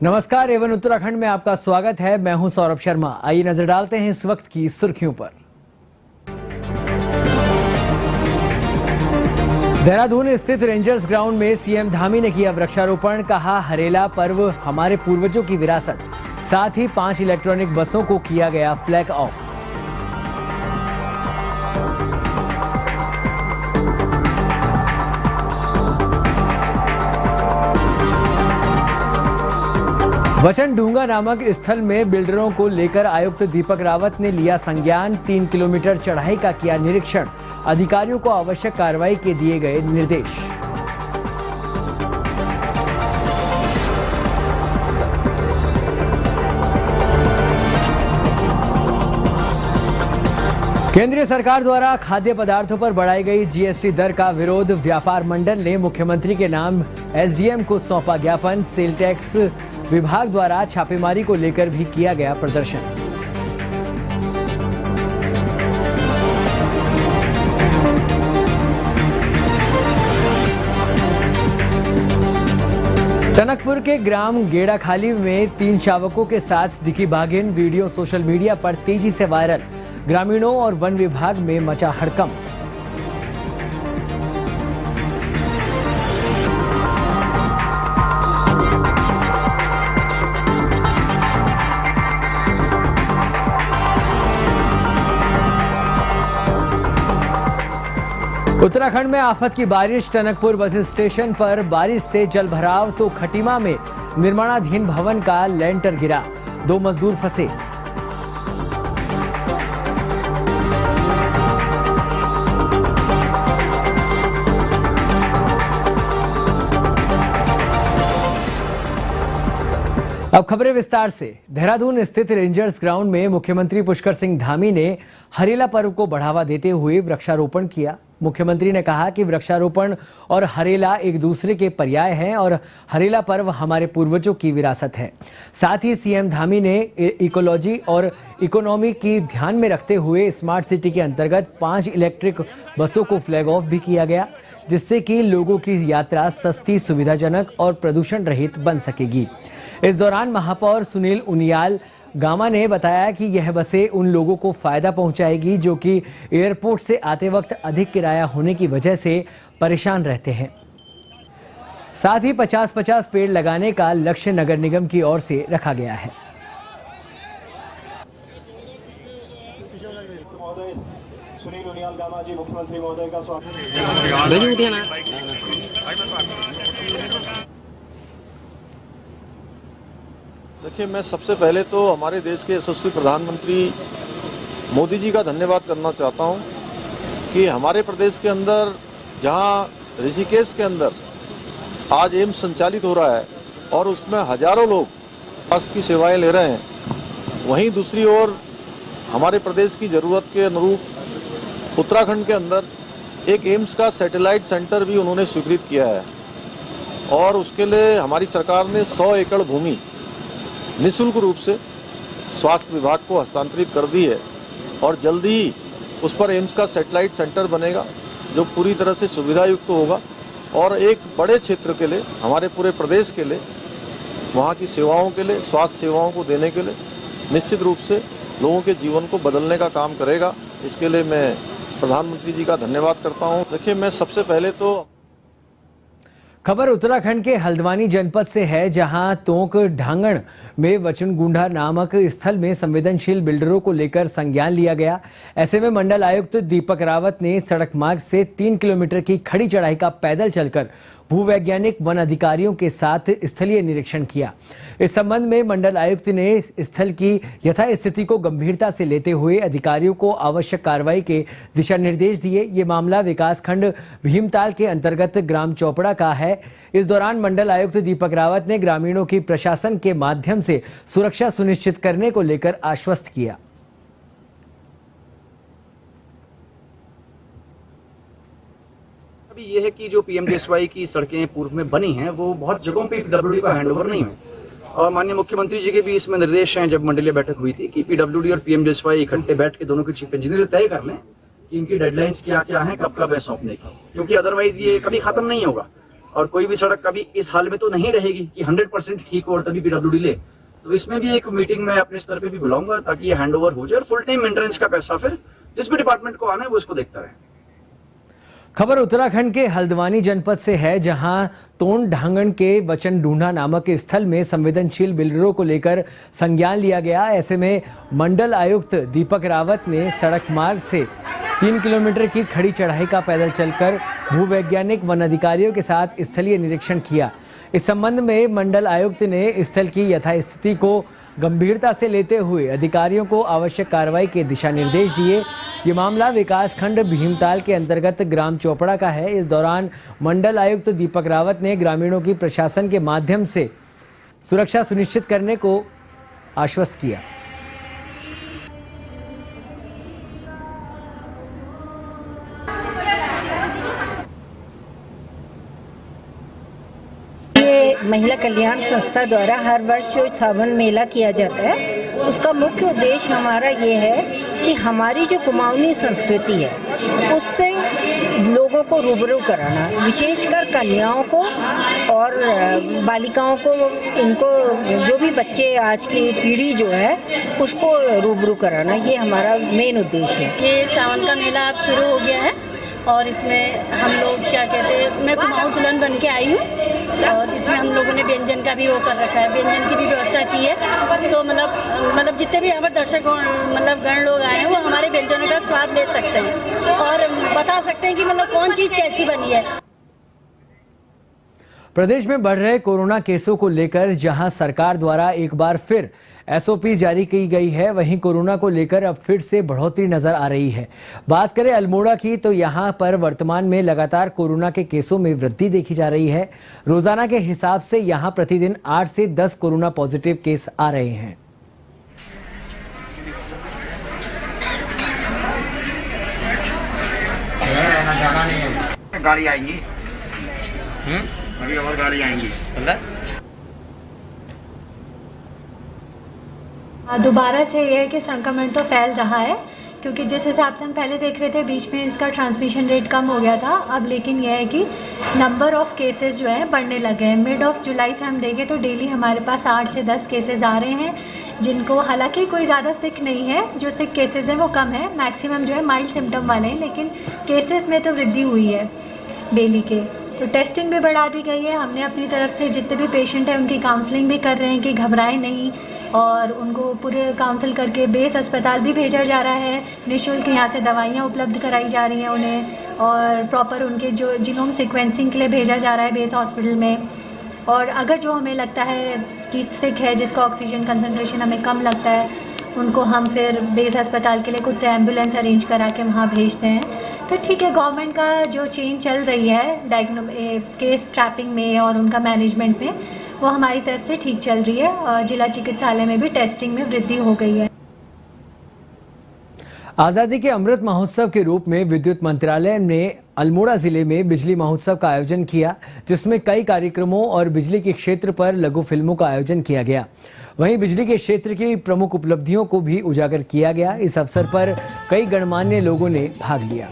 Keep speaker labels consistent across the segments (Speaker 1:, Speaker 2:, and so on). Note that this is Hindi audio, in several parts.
Speaker 1: नमस्कार, एवन उत्तराखंड में आपका स्वागत है। मैं हूं सौरभ शर्मा। आइए नजर डालते हैं इस वक्त की सुर्खियों पर। देहरादून स्थित रेंजर्स ग्राउंड में सीएम धामी ने किया वृक्षारोपण। कहा, हरेला पर्व हमारे पूर्वजों की विरासत। साथ ही 5 इलेक्ट्रॉनिक बसों को किया गया फ्लैग ऑफ। वचन ढूंगा नामक स्थल में बिल्डरों को लेकर आयुक्त दीपक रावत ने लिया संज्ञान। 3 किलोमीटर चढ़ाई का किया निरीक्षण। अधिकारियों को आवश्यक कार्रवाई के दिए गए निर्देश। केंद्रीय सरकार द्वारा खाद्य पदार्थों पर बढ़ाई गई जीएसटी दर का विरोध। व्यापार मंडल ने मुख्यमंत्री के नाम एसडीएम को सौंपा ज्ञापन। सेल टैक्स विभाग द्वारा छापेमारी को लेकर भी किया गया प्रदर्शन। टनकपुर के ग्राम गेड़ाखाली में 3 शावकों के साथ दिखी बाघिन। वीडियो सोशल मीडिया पर तेजी से वायरल। ग्रामीणों और वन विभाग में मचा हड़कंप। उत्तराखंड में आफत की बारिश। टनकपुर बस स्टेशन पर बारिश से जलभराव तो खटीमा में निर्माणाधीन भवन का लेंटर गिरा। 2 मजदूर फंसे। अब खबरें विस्तार से। देहरादून स्थित रेंजर्स ग्राउंड में मुख्यमंत्री पुष्कर सिंह धामी ने हरेला पर्व को बढ़ावा देते हुए वृक्षारोपण किया। मुख्यमंत्री ने कहा कि वृक्षारोपण और हरेला एक दूसरे के पर्याय हैं और हरेला पर्व हमारे पूर्वजों की विरासत है। साथ ही सीएम धामी ने इकोलॉजी और इकोनॉमी की ध्यान में रखते हुए स्मार्ट सिटी के अंतर्गत 5 इलेक्ट्रिक बसों को फ्लैग ऑफ भी किया गया, जिससे कि लोगों की यात्रा सस्ती, सुविधाजनक और प्रदूषण रहित बन सकेगी। इस दौरान महापौर सुनील उनियाल गामा ने बताया कि यह बसें उन लोगों को फायदा पहुंचाएगी जो कि एयरपोर्ट से आते वक्त अधिक किराया होने की वजह से परेशान रहते हैं। साथ ही 50-50 पेड़ लगाने का लक्ष्य नगर निगम की ओर से रखा गया है।
Speaker 2: सुनील उनियाल गामा जी, मुख्यमंत्री महोदय का स्वागत।
Speaker 3: देखिए, मैं सबसे पहले तो हमारे देश के यशस्वी प्रधानमंत्री मोदी जी का धन्यवाद करना चाहता हूं कि हमारे प्रदेश के अंदर, जहां ऋषिकेश के अंदर आज एम्स संचालित हो रहा है और उसमें हजारों लोग स्वास्थ्य की सेवाएं ले रहे हैं, वहीं दूसरी ओर हमारे प्रदेश की ज़रूरत के अनुरूप उत्तराखंड के अंदर एक एम्स का सैटेलाइट सेंटर भी उन्होंने स्वीकृत किया है और उसके लिए हमारी सरकार ने 100 एकड़ भूमि निःशुल्क रूप से स्वास्थ्य विभाग को हस्तांतरित कर दी है और जल्दी ही उस पर एम्स का सैटेलाइट सेंटर बनेगा जो पूरी तरह से सुविधा युक्त होगा और एक बड़े क्षेत्र के लिए, हमारे पूरे प्रदेश के लिए, वहाँ की सेवाओं के लिए, स्वास्थ्य सेवाओं को देने के लिए निश्चित रूप से लोगों के जीवन को बदलने का काम करेगा। इसके लिए मैं प्रधानमंत्री जी का धन्यवाद करता हूँ। देखिए, मैं सबसे पहले तो
Speaker 1: खबर उत्तराखंड के हल्द्वानी जनपद से है, जहां तोंक ढांगण में वचनगुंडा नामक स्थल में संवेदनशील बिल्डरों को लेकर संज्ञान लिया गया। ऐसे में मंडल आयुक्त दीपक रावत ने सड़क मार्ग से 3 किलोमीटर की खड़ी चढ़ाई का पैदल चलकर भूवैज्ञानिक वन अधिकारियों के साथ स्थलीय निरीक्षण किया। इस संबंध में मंडल आयुक्त ने स्थल की यथास्थिति को गंभीरता से लेते हुए अधिकारियों को आवश्यक कार्रवाई के दिशा निर्देश दिए। ये मामला विकासखंड भीमताल के अंतर्गत ग्राम चौपड़ा का है। इस दौरान मंडल आयुक्त दीपक रावत ने ग्रामीणों की प्रशासन के माध्यम से सुरक्षा सुनिश्चित करने को लेकर आश्वस्त किया।
Speaker 4: अभी ये है कि जो पीएमजीएसवाई की सड़कें पूर्व में बनी हैं वो बहुत जगहों पे पीडब्ल्यूडी का हैंडओवर नहीं हुई और माननीय मुख्यमंत्री जी के भी इसमें निर्देश हैं। जब मंडलीय बैठक हुई थी कि पीडब्ल्यूडी और पीएमजीएसवाई इकट्ठे बैठ के दोनों के चीफ इंजीनियर तय कर लें कि इनकी डेडलाइंस क्या क्या हैं, कब कब है सौंपने की, क्योंकि अदरवाइज ये कभी खत्म नहीं होगा। और कोई भी सड़क कभी इस हाल में तो नहीं रहेगी कि 100% ठीक हो और तभी पीडब्ल्यूडी ले। तो इसमें भी एक मीटिंग मैं अपने स्तर पे भी बुलाऊंगा ताकि ये हैंडओवर हो जाए और फुल टाइम मेंटेनेंस का पैसा फिर जिस भी डिपार्टमेंट को आना है वो उसको देखता रहे।
Speaker 1: खबर उत्तराखंड के हल्द्वानी जनपद से है, जहां तोंड ढांगन के वचन ढूंढा नामक स्थल में संवेदनशील बिल्डरों को लेकर संज्ञान लिया गया। ऐसे में मंडल आयुक्त दीपक रावत ने सड़क मार्ग से 3 किलोमीटर की खड़ी चढ़ाई का पैदल चलकर भूवैज्ञानिक वन अधिकारियों के साथ स्थलीय निरीक्षण किया। इस संबंध में मंडल आयुक्त ने स्थल की यथास्थिति को गंभीरता से लेते हुए अधिकारियों को आवश्यक कार्रवाई के दिशा निर्देश दिए। ये मामला विकास खंड भीमताल के अंतर्गत ग्राम चोपड़ा का है। इस दौरान मंडल आयुक्त दीपक रावत ने ग्रामीणों की प्रशासन के माध्यम से सुरक्षा सुनिश्चित करने को आश्वस्त किया।
Speaker 5: महिला कल्याण संस्था द्वारा हर वर्ष जो सावन मेला किया जाता है, उसका मुख्य उद्देश्य हमारा ये है कि हमारी जो कुमाऊनी संस्कृति है उससे लोगों को रूबरू कराना, विशेषकर कन्याओं को और बालिकाओं को, इनको जो भी बच्चे आज की पीढ़ी जो है उसको रूबरू कराना, ये हमारा मेन उद्देश्य है।
Speaker 6: ये सावन का मेला अब शुरू हो गया है और इसमें हम लोग क्या कहते हैं, मैं कुमाऊं दुल्हन बन के आई हूँ और इसमें हम लोगों ने व्यंजन का भी वो कर रखा है, व्यंजन की भी व्यवस्था की है। तो मतलब जितने भी यहाँ पर दर्शक मतलब गण लोग आए हैं वो हमारे व्यंजनों का स्वाद ले सकते हैं और बता सकते हैं कि मतलब कौन चीज़ कैसी बनी है।
Speaker 1: प्रदेश में बढ़ रहे कोरोना केसों को लेकर जहां सरकार द्वारा एक बार फिर एसओपी जारी की गई है, वहीं कोरोना को लेकर अब फिर से बढ़ोतरी नजर आ रही है। बात करें अल्मोड़ा की तो यहां पर वर्तमान में लगातार कोरोना के केसों में वृद्धि देखी जा रही है। रोजाना के हिसाब से यहां प्रतिदिन 8 से 10 कोरोना पॉजिटिव केस आ रहे हैं।
Speaker 7: गाड़ी आएंगी, अभी और गाड़ी आएंगी।
Speaker 8: दोबारा से ये है कि संक्रमण तो फैल रहा है, क्योंकि जिस हिसाब से हम पहले देख रहे थे बीच में इसका ट्रांसमिशन रेट कम हो गया था, अब लेकिन यह है कि नंबर ऑफ़ केसेस जो है बढ़ने लगे हैं। मिड ऑफ जुलाई से हम देखें तो डेली हमारे पास 8 से 10 केसेस आ रहे हैं, जिनको हालांकि कोई ज़्यादा सिक नहीं है, जो सिक केसेस हैं वो कम है, मैक्सिमम जो है माइल्ड सिम्टम वाले हैं, लेकिन केसेस में तो वृद्धि हुई है डेली के। तो टेस्टिंग भी बढ़ा दी गई है। हमने अपनी तरफ से जितने भी पेशेंट हैं उनकी काउंसलिंग भी कर रहे हैं कि घबराएं नहीं, और उनको पूरे काउंसिल करके बेस अस्पताल भी भेजा जा रहा है। निःशुल्क यहाँ से दवाइयाँ उपलब्ध कराई जा रही हैं उन्हें, और प्रॉपर उनके जो जीनोम सीक्वेंसिंग के लिए भेजा जा रहा है बेस हॉस्पिटल में। और अगर जो हमें लगता है कि सिक है, जिसका ऑक्सीजन कंसंट्रेशन हमें कम लगता है, उनको हम फिर बेस अस्पताल के लिए कुछ से एम्बुलेंस अरेंज करा के वहाँ भेजते हैं। तो ठीक है, गवर्नमेंट का जो चेन चल रही है केस ट्रैपिंग में और उनका मैनेजमेंट में, वो हमारी तरफ से ठीक चल रही है, और जिला चिकित्सालय में भी टेस्टिंग में वृद्धि हो गई है।
Speaker 1: आज़ादी के अमृत महोत्सव के रूप में विद्युत मंत्रालय ने अल्मोड़ा जिले में बिजली महोत्सव का आयोजन किया, जिसमें कई कार्यक्रमों और बिजली के क्षेत्र पर लघु फिल्मों का आयोजन किया गया। वहीं बिजली के क्षेत्र की प्रमुख उपलब्धियों को भी उजागर किया गया। इस अवसर पर कई गणमान्य लोगों ने भाग लिया।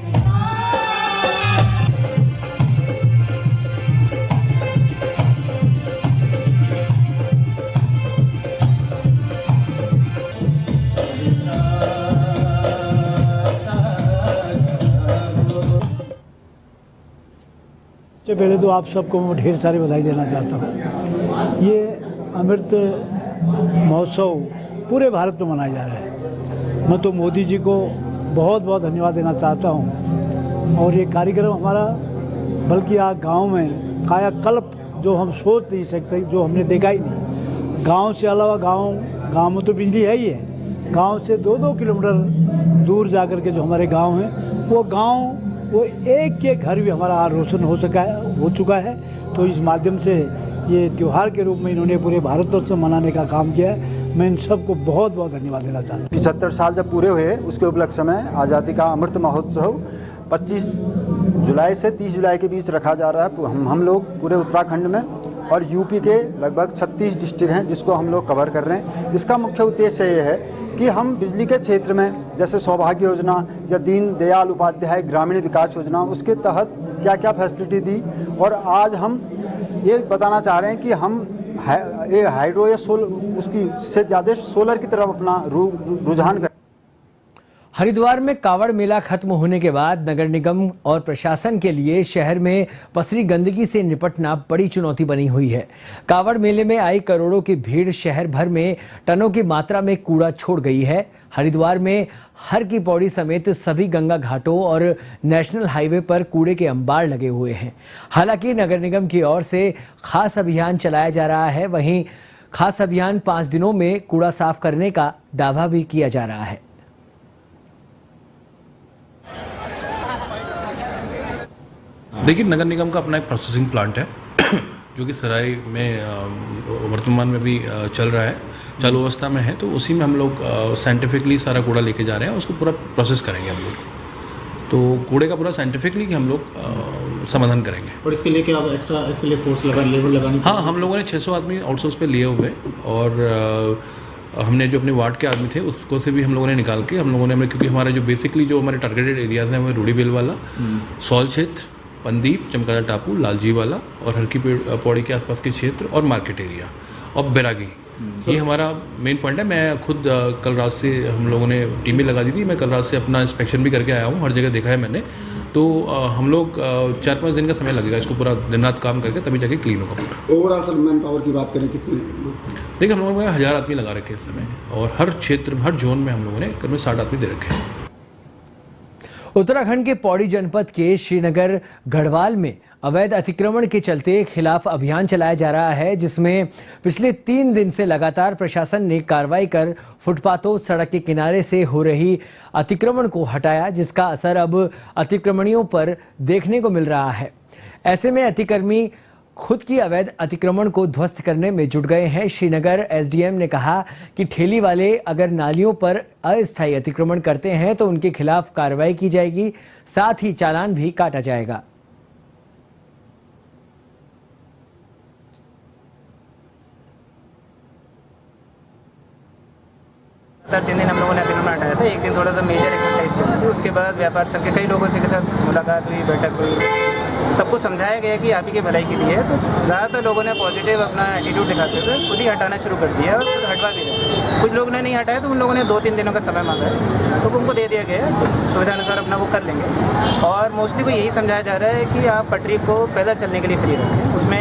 Speaker 9: सबसे पहले तो आप सबको मैं ढेर सारी बधाई देना चाहता हूँ। ये अमृत महोत्सव पूरे भारत में मनाया जा रहा है। मैं तो मोदी जी को बहुत बहुत धन्यवाद देना चाहता हूँ। और ये कार्यक्रम हमारा, बल्कि आज गांव में कायाकल्प जो हम सोच नहीं सकते, जो हमने देखा ही नहीं। गांव से अलावा गांव में तो बिजली है ही है, गांव से 2-2 किलोमीटर दूर जाकर के जो हमारे गांव हैं, वो एक के घर भी हमारा आज रोशन हो चुका है। तो इस माध्यम से ये त्यौहार के रूप में इन्होंने पूरे भारतवर्ष में मनाने का काम किया है। मैं इन सबको बहुत बहुत धन्यवाद देना चाहता हूँ।
Speaker 10: 75 साल जब पूरे हुए, उसके उपलक्ष्य में आज़ादी का अमृत महोत्सव 25 जुलाई से 30 जुलाई के बीच रखा जा रहा है। हम लोग पूरे उत्तराखंड में और यूपी के लगभग 36 डिस्ट्रिक्ट हैं जिसको हम लोग कवर कर रहे हैं। इसका मुख्य उद्देश्य ये है कि हम बिजली के क्षेत्र में, जैसे सौभाग्य योजना या दीन दयाल उपाध्याय ग्रामीण विकास योजना, उसके तहत क्या क्या फैसिलिटी दी, और आज हम ये बताना चाह रहे हैं कि हम ये हाइड्रो या उसकी से ज़्यादा सोलर की तरफ अपना रुझान करें।
Speaker 1: हरिद्वार में कावड़ मेला खत्म होने के बाद नगर निगम और प्रशासन के लिए शहर में पसरी गंदगी से निपटना बड़ी चुनौती बनी हुई है। कावड़ मेले में आई करोड़ों की भीड़ शहर भर में टनों की मात्रा में कूड़ा छोड़ गई है। हरिद्वार में हर की पौड़ी समेत सभी गंगा घाटों और नेशनल हाईवे पर कूड़े के अंबार लगे हुए हैं। हालांकि नगर निगम की ओर से खास अभियान चलाया जा रहा है। वहीं खास अभियान 5 दिनों में कूड़ा साफ करने का दावा भी किया जा रहा है।
Speaker 11: देखिए, नगर निगम का अपना एक प्रोसेसिंग प्लांट है जो कि सराय में वर्तमान में भी चल रहा है, चालू अवस्था में है। तो उसी में हम लोग साइंटिफिकली सारा कूड़ा लेके जा रहे हैं, उसको पूरा प्रोसेस करेंगे हम लोग। तो कूड़े का पूरा साइंटिफिकली हम लोग समाधान करेंगे।
Speaker 12: और इसके लिए क्या एक्स्ट्रा इसके लिए फोर्स लेबर लगानी?
Speaker 11: हाँ, हम लोगों ने 600 आदमी आउटसोर्स पे लिए हुए, और हमने जो अपने वार्ड के आदमी थे उसको से भी हम लोगों ने निकाल के हम लोगों ने, क्योंकि हमारे जो बेसिकली जो हमारे टारगेटेड एरियाज़ हैं वो रूढ़ी बेल वाला, सौल क्षेत्र, पंदीप, चमकादड़ टापू, लालजी वाला और हर की पौड़ी के आसपास के क्षेत्र और मार्केट एरिया और बैरागी, ये हमारा मेन पॉइंट है। मैं खुद कल रात से हम लोगों ने टीमें लगा दी थी। मैं कल रात से अपना इंस्पेक्शन भी करके आया हूँ, हर जगह देखा है मैंने। तो हम लोग 4-5 दिन का समय लगेगा इसको पूरा दिन रात काम करके, तभी जाके क्लीन होगा पूरा।
Speaker 13: ओवरऑल सर मैन पावर की बात करें कितनी?
Speaker 11: देखिए, हम लोगों ने 1000 आदमी लगा रखे हैं इस समय, और हर क्षेत्र हर जोन में हम लोगों ने करीब 60 आदमी दे रखे हैं।
Speaker 1: उत्तराखंड के पौड़ी जनपद के श्रीनगर गढ़वाल में अवैध अतिक्रमण के चलते खिलाफ अभियान चलाया जा रहा है, जिसमें पिछले 3 दिन से लगातार प्रशासन ने कार्रवाई कर फुटपाथों, सड़क के किनारे से हो रही अतिक्रमण को हटाया, जिसका असर अब अतिक्रमणियों पर देखने को मिल रहा है। ऐसे में अतिक्रमी खुद की अवैध अतिक्रमण को ध्वस्त करने में जुट गए हैं। श्रीनगर एसडीएम ने कहा कि ठेली वाले अगर नालियों पर अस्थायी अतिक्रमण करते हैं तो उनके खिलाफ कार्रवाई की जाएगी, साथ ही चालान भी काटा जाएगा।
Speaker 14: सर 3 दिन हम लोगों ने अतिक्रमण हटाया था। एक दिन थोड़ा सा मेजर एक्सरसाइज किया था, उसके बाद व्यापार संघ के कई लोगों से के साथ मुलाकात हुई, बैठक हुई, सबको समझाया गया कि आप ही की भलाई के लिए है। तो ज़्यादातर लोगों ने पॉजिटिव अपना एटीट्यूड दिखाते हुए खुद ही हटाना शुरू कर दिया और खुद हटवा भी रहे। कुछ लोगों ने नहीं हटाया तो उन लोगों ने 2-3 दिनों का समय मांगा है, तो उनको दे दिया गया है, तो सुविधा अनुसार अपना वो कर लेंगे। और मोस्टली को यही समझाया जा रहा है कि आप पटरी को पैदल चलने के लिए फ्री रखें। उसमें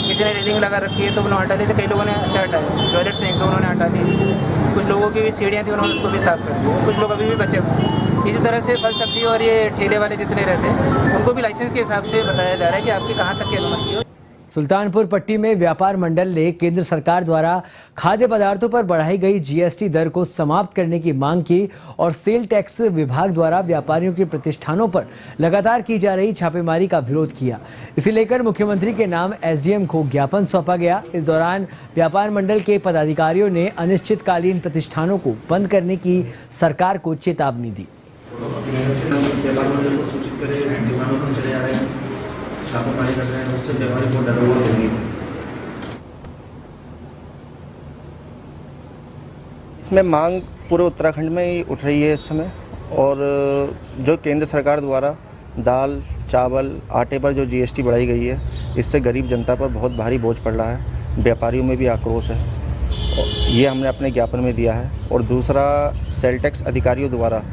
Speaker 14: किसी ने रेलिंग लगा रखी है तो उन्होंने हटा ली, कई लोगों ने अच्छा हटाया, टॉयलेट्स नहीं तो उन्होंने हटा ली, कुछ लोगों की सीढ़ियाँ थी उन्होंने उसको भी साफ़ कर दिया, कुछ लोग अभी भी बचे हुए हैं। इसी तरह से फल सब्जी और ये ठेले वाले जितने रहते हैं उनको भी लाइसेंस के हिसाब से बताया जा रहा है कि आपकी कहाँ तक की अनुमति हो।
Speaker 1: सुल्तानपुर पट्टी में व्यापार मंडल ने केंद्र सरकार द्वारा खाद्य पदार्थों पर बढ़ाई गई जीएसटी दर को समाप्त करने की मांग की और सेल टैक्स विभाग द्वारा व्यापारियों के प्रतिष्ठानों पर लगातार की जा रही छापेमारी का विरोध किया। इसे लेकर मुख्यमंत्री के नाम एसडीएम को ज्ञापन सौंपा गया। इस दौरान व्यापार मंडल के पदाधिकारियों ने अनिश्चितकालीन प्रतिष्ठानों को बंद करने की सरकार को चेतावनी दी।
Speaker 7: व्यापार मंडल को सूचित करें, दुकानों पर चले जा रहे हैं, छापेमारी कर रहे हैं, उससे व्यापारी को डर होगी।
Speaker 15: इसमें मांग पूरे उत्तराखंड में ही उठ रही है इस समय, और जो केंद्र सरकार द्वारा दाल, चावल, आटे पर जो जीएसटी बढ़ाई गई है, इससे गरीब जनता पर बहुत भारी बोझ पड़ रहा है। व्यापारियों में भी आक्रोश है, ये हमने अपने ज्ञापन में दिया है। और दूसरा, सेल टैक्स अधिकारियों द्वारा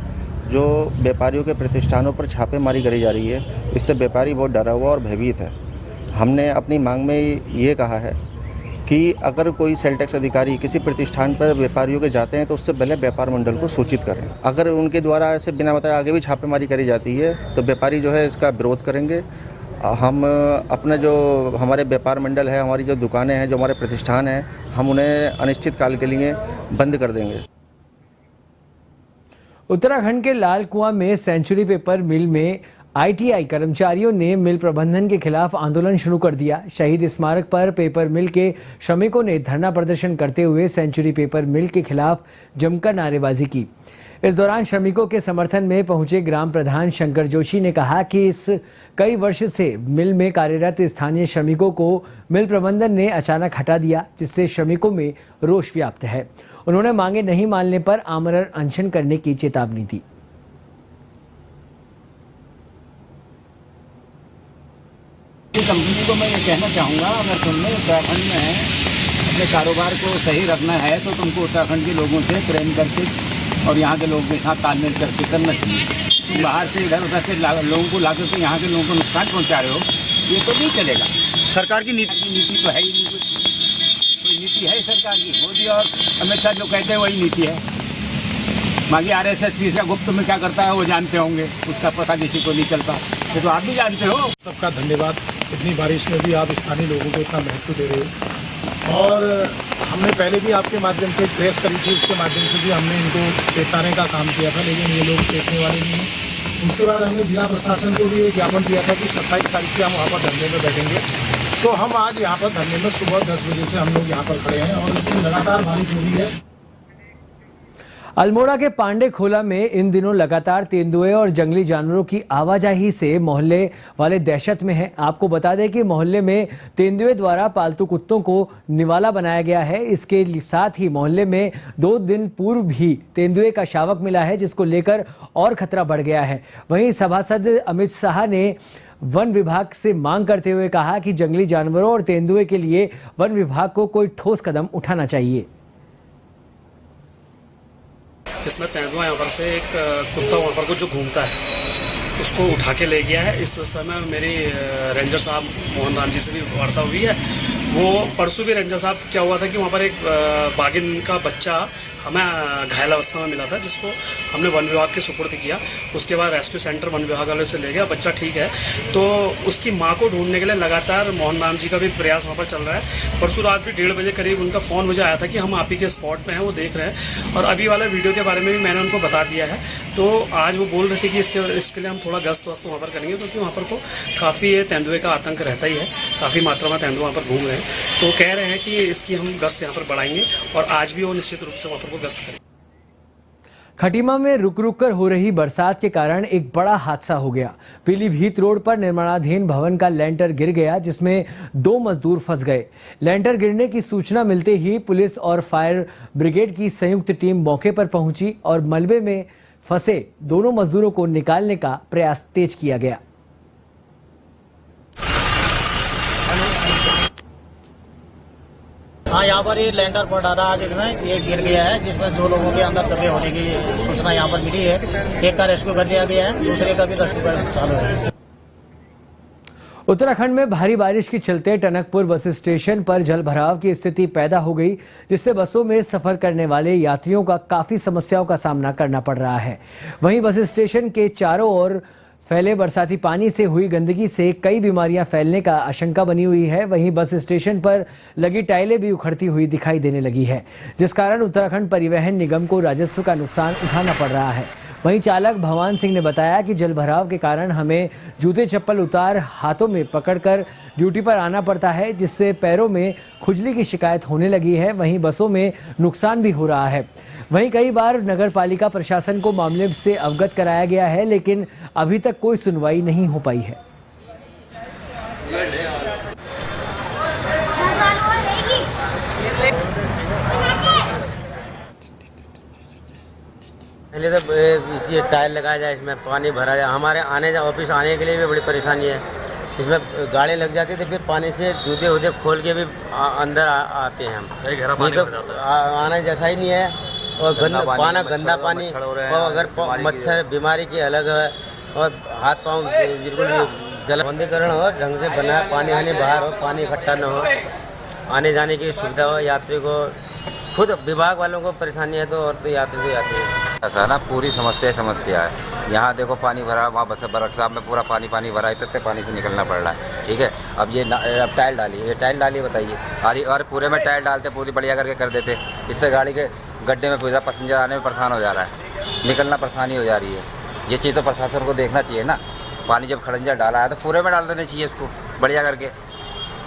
Speaker 15: जो व्यापारियों के प्रतिष्ठानों पर छापेमारी करी जा रही है, इससे व्यापारी बहुत डरा हुआ और भयभीत है। हमने अपनी मांग में ये कहा है कि अगर कोई सेल टैक्स अधिकारी किसी प्रतिष्ठान पर व्यापारियों के जाते हैं तो उससे पहले व्यापार मंडल को सूचित करें। अगर उनके द्वारा ऐसे बिना बताए आगे भी छापेमारी करी जाती है तो व्यापारी जो है इसका विरोध करेंगे। हम अपने जो हमारे व्यापार मंडल है, हमारी जो दुकानें हैं, जो हमारे प्रतिष्ठान हैं, हम उन्हें अनिश्चित काल के लिए बंद कर देंगे।
Speaker 1: उत्तराखंड के लाल कुआं में सेंचुरी पेपर मिल में आईटीआई कर्मचारियों ने मिल प्रबंधन के खिलाफ आंदोलन शुरू कर दिया। शहीद स्मारक पर पेपर मिल के श्रमिकों ने धरना प्रदर्शन करते हुए सेंचुरी पेपर मिल के खिलाफ जमकर नारेबाजी की। इस दौरान श्रमिकों के समर्थन में पहुंचे ग्राम प्रधान शंकर जोशी ने कहा कि इस कई वर्ष से मिल में कार्यरत स्थानीय श्रमिकों को मिल प्रबंधन ने अचानक हटा दिया, जिससे श्रमिकों में रोष व्याप्त है। उन्होंने मांगे नहीं मानने पर आमरण अनशन करने की चेतावनी दी।
Speaker 16: कहना चाहूँगा, अगर तुमने उत्तराखंड में अपने कारोबार को सही रखना है तो तुमको उत्तराखंड के लोगों से प्रेम करके और यहाँ के लोगों के साथ तालमेल करके करना चाहिए। तुम बाहर से इधर उधर से लोगों को ला करके यहाँ के लोगों को नुकसान पहुँचा रहे हो, ये तो नहीं चलेगा।
Speaker 4: सरकार की
Speaker 16: नीति तो है ही नहीं, कोई नीति है सरकार की? मोदी और अमित शाह जो कहते हैं वही नीति है। बाकी RSS की इसका गुप्त में क्या करता है वो जानते होंगे, उसका पता किसी को नहीं चलता, ये तो आप भी जानते हो।
Speaker 17: सबका धन्यवाद, इतनी बारिश में भी आप स्थानीय लोगों को इतना महत्व दे रहे हो। और हमने पहले भी आपके माध्यम से प्रेस करी थी, उसके माध्यम से भी हमने इनको चेताने का काम किया था, लेकिन ये लोग चेतने वाले नहीं हैं। उसके बाद हमने जिला प्रशासन को भी एक ज्ञापन दिया था कि 27 तारीख से हम वहाँ पर धरने में बैठेंगे। तो हम आज यहाँ पर धरने में सुबह 10 बजे से हम लोग यहाँ पर खड़े हैं और इतनी लगातार बारिश हो रही है।
Speaker 1: अल्मोड़ा के पांडे खोला में इन दिनों लगातार तेंदुए और जंगली जानवरों की आवाजाही से मोहल्ले वाले दहशत में हैं। आपको बता दें कि मोहल्ले में तेंदुए द्वारा पालतू कुत्तों को निवाला बनाया गया है। इसके साथ ही मोहल्ले में 2 दिन पूर्व भी तेंदुए का शावक मिला है, जिसको लेकर और खतरा बढ़ गया है। वहीं सभासद अमित शाह ने वन विभाग से मांग करते हुए कहा कि जंगली जानवरों और तेंदुए के लिए वन विभाग को कोई ठोस कदम उठाना चाहिए।
Speaker 18: जिसमें तेंदुआ यहाँ पर से एक कुत्ता वहाँ पर को जो घूमता है उसको उठा के ले गया है। इस समय मेरी रेंजर साहब मोहन राम जी से भी वार्ता हुई है। वो परसों भी रेंजर साहब क्या हुआ था कि वहाँ पर एक बाघिन का बच्चा हमें घायल अवस्था में मिला था, जिसको हमने वन विभाग के सुपुर्द किया। उसके बाद रेस्क्यू सेंटर वन विभाग वालों से ले गया, बच्चा ठीक है। तो उसकी माँ को ढूंढने के लिए लगातार मोहन राम जी का भी प्रयास वहाँ पर चल रहा है। परसों रात भी 1:30 बजे करीब उनका फ़ोन मुझे आया था कि हम आप ही के स्पॉट पे हैं, वो देख रहे हैं। और अभी वाला वीडियो के बारे में भी मैंने उनको बता दिया है। तो आज वो बोल रहे थे कि इसके लिए हम थोड़ा गश्त वस्त वहाँ पर करेंगे, क्योंकि वहाँ पर को काफ़ी तेंदुए का आतंक रहता ही है, काफ़ी मात्रा में तेंदुए वहाँ पर घूम रहे हैं। तो कह रहे हैं कि इसकी हम गश्त यहाँ पर बढ़ाएंगे और आज भी वो निश्चित रूप से वहाँ पर को गश्त करेंगे।
Speaker 1: खटीमा में रुक रुक कर हो रही बरसात के कारण एक बड़ा हादसा हो गया। पीलीभीत रोड पर निर्माणाधीन भवन का लेंटर गिर गया, जिसमें 2 मजदूर फंस गए। लेंटर गिरने की सूचना मिलते ही पुलिस और फायर ब्रिगेड की संयुक्त टीम मौके पर पहुंची और मलबे में फंसे दोनों मजदूरों को निकालने का प्रयास तेज किया गया।
Speaker 19: हाँ, यहाँ पर ये लैंडर पड़ा था, जिसमें ये गिर गया है, जिसमें 2 लोगों के अंदर दबे होने की सूचना यहाँ पर मिली है। एक का रेस्क्यू कर दिया गया है, दूसरे का भी रेस्क्यू कर चालू है।
Speaker 1: उत्तराखंड में भारी बारिश के चलते टनकपुर बस स्टेशन पर जलभराव की स्थिति पैदा हो गई, जिससे बसों में सफर करने वाले यात्रियों का काफी समस्याओं का सामना करना पड़ रहा है। वहीं बस स्टेशन के चारों ओर फैले बरसाती पानी से हुई गंदगी से कई बीमारियां फैलने का आशंका बनी हुई है। वहीं बस स्टेशन पर लगी टाइलें भी उखड़ती हुई दिखाई देने लगी है, जिस कारण उत्तराखंड परिवहन निगम को राजस्व का नुकसान उठाना पड़ रहा है। वहीं चालक भवान सिंह ने बताया कि जलभराव के कारण हमें जूते चप्पल उतार हाथों में पकड़कर ड्यूटी पर आना पड़ता है, जिससे पैरों में खुजली की शिकायत होने लगी है। वहीं बसों में नुकसान भी हो रहा है। वहीं कई बार नगर पालिका प्रशासन को मामले से अवगत कराया गया है, लेकिन अभी तक कोई सुनवाई नहीं हो पाई है।
Speaker 20: पहले तो इसी टाइल लगाया जाए, इसमें पानी भरा जाए। हमारे आने ऑफिस आने के लिए भी बड़ी परेशानी है। इसमें गाड़ी लग जाती है तो फिर पानी से जूते वूते खोल के भी अंदर आते हैं हम। नहीं तो आना जैसा ही नहीं है। और गंदा पानी और अगर मच्छर बीमारी की अलग है और हाथ पाँव बिल्कुल जलबंदीकरण हो, ढंग से बना, पानी आने बाहर हो, पानी इकट्ठा न हो, आने जाने की सुविधा हो। यात्री को खुद विभाग वालों को परेशानी है तो और तो यात्री से आती है।
Speaker 21: ऐसा ना पूरी समस्या है। यहाँ देखो पानी भरा, वहाँ बस वर्कशॉप में पूरा पानी भरा है, इतने पानी से निकलना पड़ रहा है। ठीक है, अब ये अब टाइल डाली, ये टाइल डाली बताइए। और पूरे में टाइल डालते पूरी बढ़िया करके कर देते, इससे गाड़ी के गड्ढे में पूरा पैसेंजर आने में परेशान हो जा रहा है, निकलना परेशानी हो जा रही है। ये चीज़ तो प्रशासन को देखना चाहिए ना। पानी जब खड़ंजा डाला है तो पूरे में डाल देना चाहिए इसको बढ़िया करके।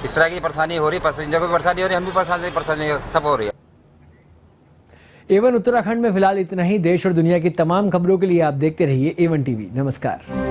Speaker 21: इस तरह की परेशानी हो रही, पैसेंजर को भी परेशानी हो रही, हम भी परेशानी सब हो रही है।
Speaker 1: एवन उत्तराखंड में फिलहाल इतना ही। देश और दुनिया की तमाम खबरों के लिए आप देखते रहिए एवन टीवी। नमस्कार।